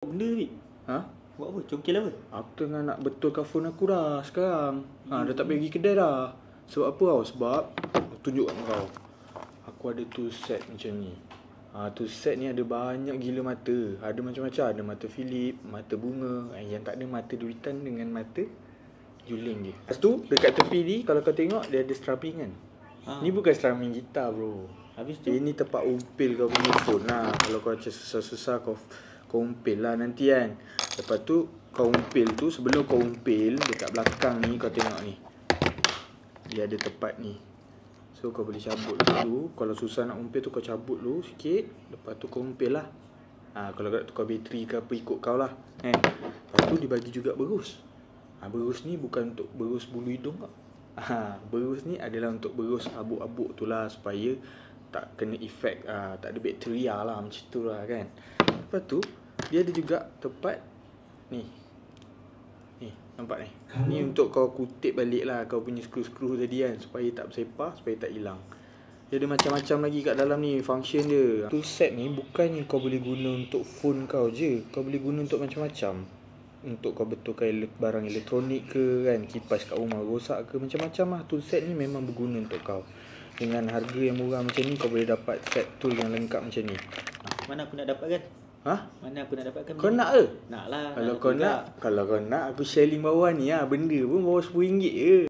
Benda ni. Ha? Buat apa? Congkel apa? Aku tengah nak betulkan phone aku dah sekarang. Dah tak pergi kedai dah. Sebab apa tau? Sebab aku tunjuk kat kau. Aku ada tool set macam ni. Tool set ni ada banyak gila mata. Ada macam-macam. Ada mata Philip, mata bunga. Yang tak ada mata duitan dengan mata juling je. Lepas tu dekat tepi ni kalau kau tengok dia ada strumming kan. Ni bukan strumming gitar bro. Habis tu? Ini tempat umpil kau punya phone lah. Kalau kau macam susah-susah kau umpil lah nanti kan. Lepas tu kau umpil tu, sebelum kau umpil dekat belakang ni kau tengok ni, dia ada tempat ni. So kau boleh cabut dulu. Kalau susah nak umpil tu kau cabut dulu sikit. Lepas tu kau umpil lah. Kalau nak tukar bateri ke apa ikut kau lah kan. Lepas tu dia bagi juga berus. Berus ni bukan untuk berus bulu hidung kau. Berus ni adalah untuk berus abuk-abuk tu lah, supaya tak kena efek tak ada bakteria lah, macam tu lah kan. Lepas tu dia ada juga tempat ni. Ni nampak ni. Ni untuk kau kutip balik lah kau punya skru-skru tadi kan, supaya tak bersepah, supaya tak hilang. Dia ada macam-macam lagi kat dalam ni function dia. Tool set ni bukannya kau boleh guna untuk phone kau je. Kau boleh guna untuk macam-macam. Untuk kau betulkan barang elektronik ke kan, kipas kat rumah rosak ke, macam-macam lah. Tool set ni memang berguna untuk kau. Dengan harga yang murah macam ni kau boleh dapat set tool yang lengkap macam ni. Mana aku nak dapatkan? Mana aku nak dapatkan? Kau nak ke? Nak lah. Kalau kau nak aku share link bawah ni lah. Benda pun bawah RM10 je.